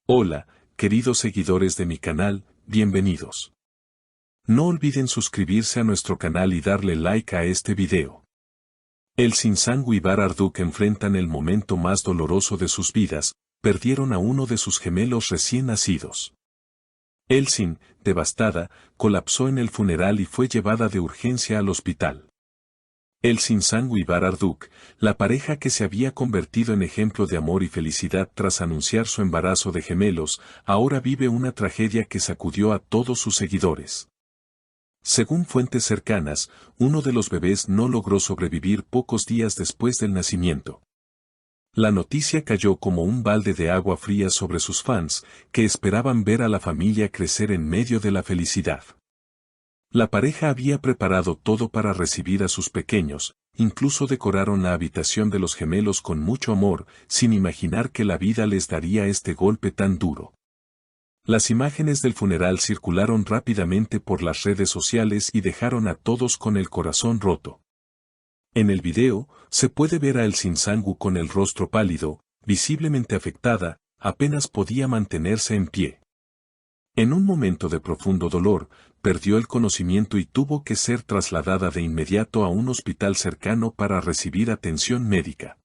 Hola, queridos seguidores de mi canal, bienvenidos. No olviden suscribirse a nuestro canal y darle like a este video. Elsin Sangu y Bar Arduk enfrentan el momento más doloroso de sus vidas, perdieron a uno de sus gemelos recién nacidos. Elsin, devastada, colapsó en el funeral y fue llevada de urgencia al hospital. Elsin Sangu y Bar Arduk, la pareja que se había convertido en ejemplo de amor y felicidad tras anunciar su embarazo de gemelos, ahora vive una tragedia que sacudió a todos sus seguidores. Según fuentes cercanas, uno de los bebés no logró sobrevivir pocos días después del nacimiento. La noticia cayó como un balde de agua fría sobre sus fans, que esperaban ver a la familia crecer en medio de la felicidad. La pareja había preparado todo para recibir a sus pequeños, incluso decoraron la habitación de los gemelos con mucho amor, sin imaginar que la vida les daría este golpe tan duro. Las imágenes del funeral circularon rápidamente por las redes sociales y dejaron a todos con el corazón roto. En el video, se puede ver a Elsin Sangu con el rostro pálido, visiblemente afectada, apenas podía mantenerse en pie. En un momento de profundo dolor, perdió el conocimiento y tuvo que ser trasladada de inmediato a un hospital cercano para recibir atención médica.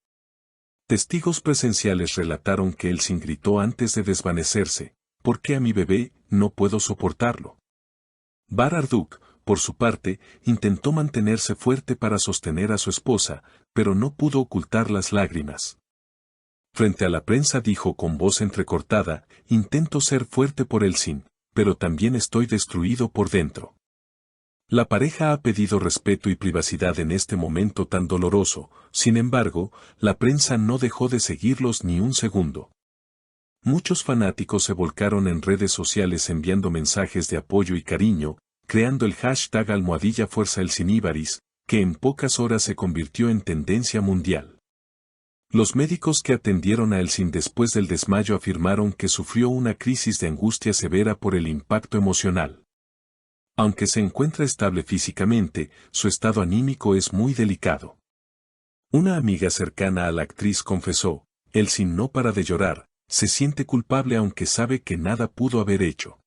Testigos presenciales relataron que Elsin gritó antes de desvanecerse: ¿por qué a mi bebé? No puedo soportarlo. Bar Arduk, por su parte, intentó mantenerse fuerte para sostener a su esposa, pero no pudo ocultar las lágrimas. Frente a la prensa dijo con voz entrecortada: intento ser fuerte por Elsin, pero también estoy destruido por dentro. La pareja ha pedido respeto y privacidad en este momento tan doloroso, sin embargo, la prensa no dejó de seguirlos ni un segundo. Muchos fanáticos se volcaron en redes sociales enviando mensajes de apoyo y cariño, creando el hashtag #FuerzaElsinIbaris, que en pocas horas se convirtió en tendencia mundial. Los médicos que atendieron a Elsin después del desmayo afirmaron que sufrió una crisis de angustia severa por el impacto emocional. Aunque se encuentra estable físicamente, su estado anímico es muy delicado. Una amiga cercana a la actriz confesó: Elsin no para de llorar, se siente culpable aunque sabe que nada pudo haber hecho.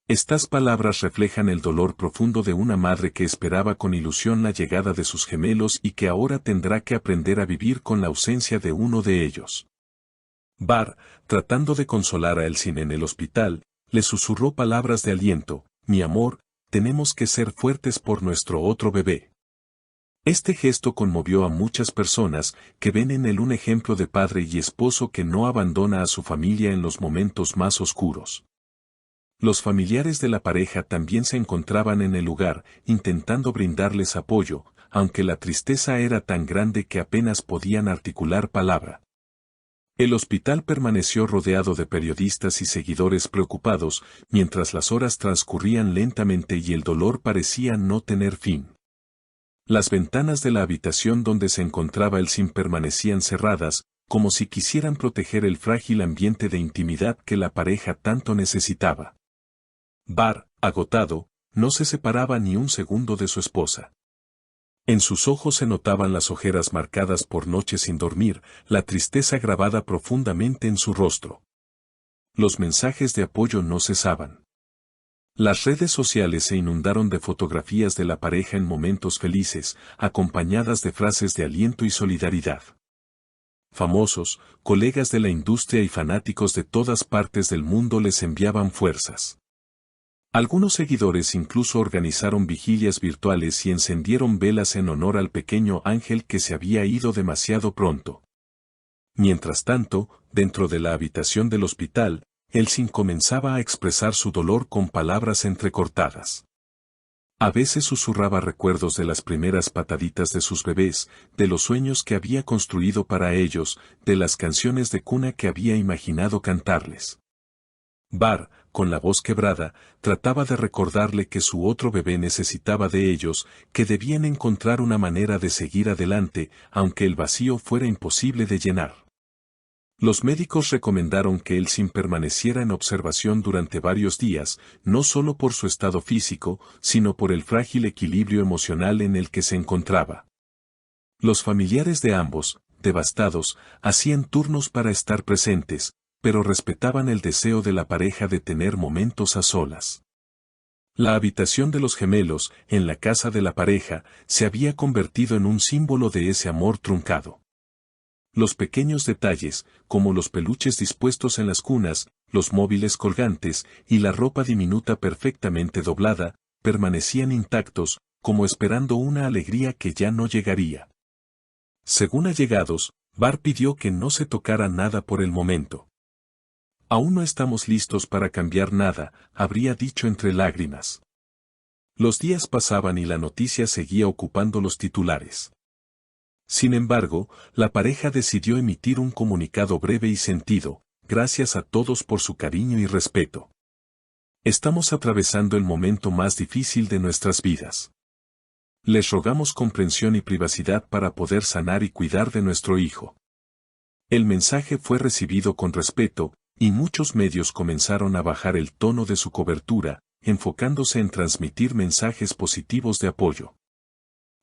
Estas palabras reflejan el dolor profundo de una madre que esperaba con ilusión la llegada de sus gemelos y que ahora tendrá que aprender a vivir con la ausencia de uno de ellos. Bar, tratando de consolar a Elsin en el hospital, le susurró palabras de aliento: mi amor, tenemos que ser fuertes por nuestro otro bebé. Este gesto conmovió a muchas personas, que ven en él un ejemplo de padre y esposo que no abandona a su familia en los momentos más oscuros. Los familiares de la pareja también se encontraban en el lugar, intentando brindarles apoyo, aunque la tristeza era tan grande que apenas podían articular palabra. El hospital permaneció rodeado de periodistas y seguidores preocupados, mientras las horas transcurrían lentamente y el dolor parecía no tener fin. Las ventanas de la habitación donde se encontraba Elsin permanecían cerradas, como si quisieran proteger el frágil ambiente de intimidad que la pareja tanto necesitaba. Bar, agotado, no se separaba ni un segundo de su esposa. En sus ojos se notaban las ojeras marcadas por noches sin dormir, la tristeza grabada profundamente en su rostro. Los mensajes de apoyo no cesaban. Las redes sociales se inundaron de fotografías de la pareja en momentos felices, acompañadas de frases de aliento y solidaridad. Famosos, colegas de la industria y fanáticos de todas partes del mundo les enviaban fuerzas. Algunos seguidores incluso organizaron vigilias virtuales y encendieron velas en honor al pequeño ángel que se había ido demasiado pronto. Mientras tanto, dentro de la habitación del hospital, Elsin comenzaba a expresar su dolor con palabras entrecortadas. A veces susurraba recuerdos de las primeras pataditas de sus bebés, de los sueños que había construido para ellos, de las canciones de cuna que había imaginado cantarles. Bar, con la voz quebrada, trataba de recordarle que su otro bebé necesitaba de ellos, que debían encontrar una manera de seguir adelante, aunque el vacío fuera imposible de llenar. Los médicos recomendaron que Elsin permaneciera en observación durante varios días, no solo por su estado físico, sino por el frágil equilibrio emocional en el que se encontraba. Los familiares de ambos, devastados, hacían turnos para estar presentes, pero respetaban el deseo de la pareja de tener momentos a solas. La habitación de los gemelos, en la casa de la pareja, se había convertido en un símbolo de ese amor truncado. Los pequeños detalles, como los peluches dispuestos en las cunas, los móviles colgantes y la ropa diminuta perfectamente doblada, permanecían intactos, como esperando una alegría que ya no llegaría. Según allegados, Bar pidió que no se tocara nada por el momento. Aún no estamos listos para cambiar nada, habría dicho entre lágrimas. Los días pasaban y la noticia seguía ocupando los titulares. Sin embargo, la pareja decidió emitir un comunicado breve y sentido: gracias a todos por su cariño y respeto. Estamos atravesando el momento más difícil de nuestras vidas. Les rogamos comprensión y privacidad para poder sanar y cuidar de nuestro hijo. El mensaje fue recibido con respeto, y muchos medios comenzaron a bajar el tono de su cobertura, enfocándose en transmitir mensajes positivos de apoyo.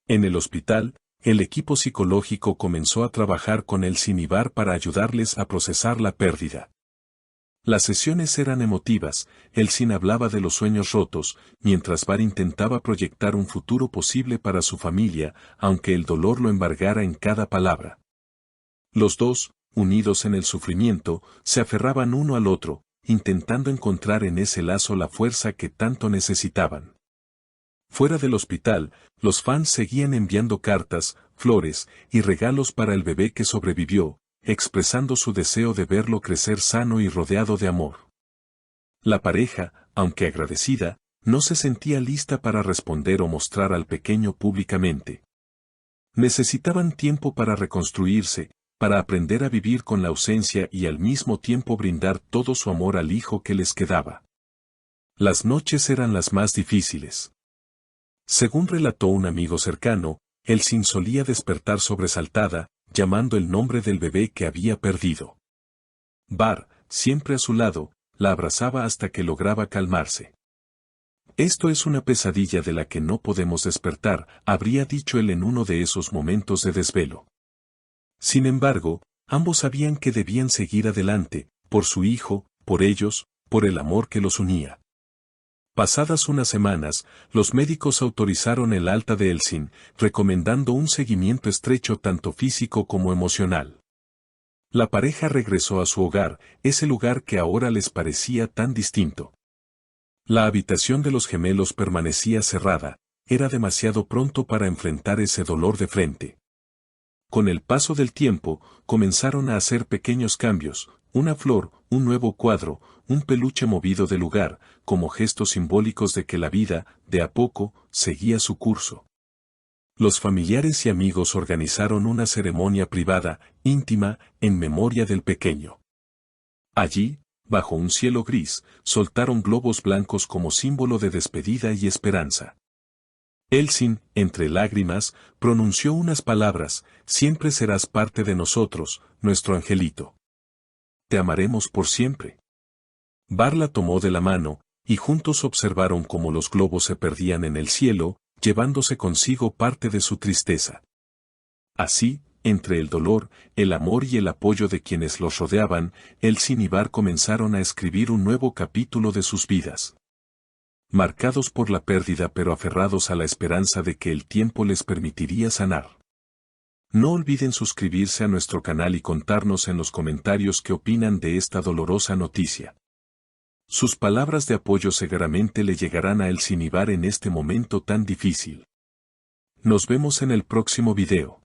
En el hospital, el equipo psicológico comenzó a trabajar con Elsin y Bar para ayudarles a procesar la pérdida. Las sesiones eran emotivas, Elsin hablaba de los sueños rotos, mientras Bar intentaba proyectar un futuro posible para su familia, aunque el dolor lo embargara en cada palabra. Los dos, unidos en el sufrimiento, se aferraban uno al otro, intentando encontrar en ese lazo la fuerza que tanto necesitaban. Fuera del hospital, los fans seguían enviando cartas, flores y regalos para el bebé que sobrevivió, expresando su deseo de verlo crecer sano y rodeado de amor. La pareja, aunque agradecida, no se sentía lista para responder o mostrar al pequeño públicamente. Necesitaban tiempo para reconstruirse, para aprender a vivir con la ausencia y al mismo tiempo brindar todo su amor al hijo que les quedaba. Las noches eran las más difíciles. Según relató un amigo cercano, Elsin solía despertar sobresaltada, llamando el nombre del bebé que había perdido. Bar, siempre a su lado, la abrazaba hasta que lograba calmarse. Esto es una pesadilla de la que no podemos despertar, habría dicho él en uno de esos momentos de desvelo. Sin embargo, ambos sabían que debían seguir adelante, por su hijo, por ellos, por el amor que los unía. Pasadas unas semanas, los médicos autorizaron el alta de Elsin, recomendando un seguimiento estrecho tanto físico como emocional. La pareja regresó a su hogar, ese lugar que ahora les parecía tan distinto. La habitación de los gemelos permanecía cerrada, era demasiado pronto para enfrentar ese dolor de frente. Con el paso del tiempo, comenzaron a hacer pequeños cambios, una flor, un nuevo cuadro, un peluche movido de lugar, como gestos simbólicos de que la vida, de a poco, seguía su curso. Los familiares y amigos organizaron una ceremonia privada, íntima, en memoria del pequeño. Allí, bajo un cielo gris, soltaron globos blancos como símbolo de despedida y esperanza. Elsin, entre lágrimas, pronunció unas palabras: siempre serás parte de nosotros, nuestro angelito. Te amaremos por siempre. Bar la tomó de la mano, y juntos observaron cómo los globos se perdían en el cielo, llevándose consigo parte de su tristeza. Así, entre el dolor, el amor y el apoyo de quienes los rodeaban, Elsin y Bar comenzaron a escribir un nuevo capítulo de sus vidas. Marcados por la pérdida pero aferrados a la esperanza de que el tiempo les permitiría sanar. No olviden suscribirse a nuestro canal y contarnos en los comentarios qué opinan de esta dolorosa noticia. Sus palabras de apoyo seguramente le llegarán a Elsin y Bar en este momento tan difícil. Nos vemos en el próximo video.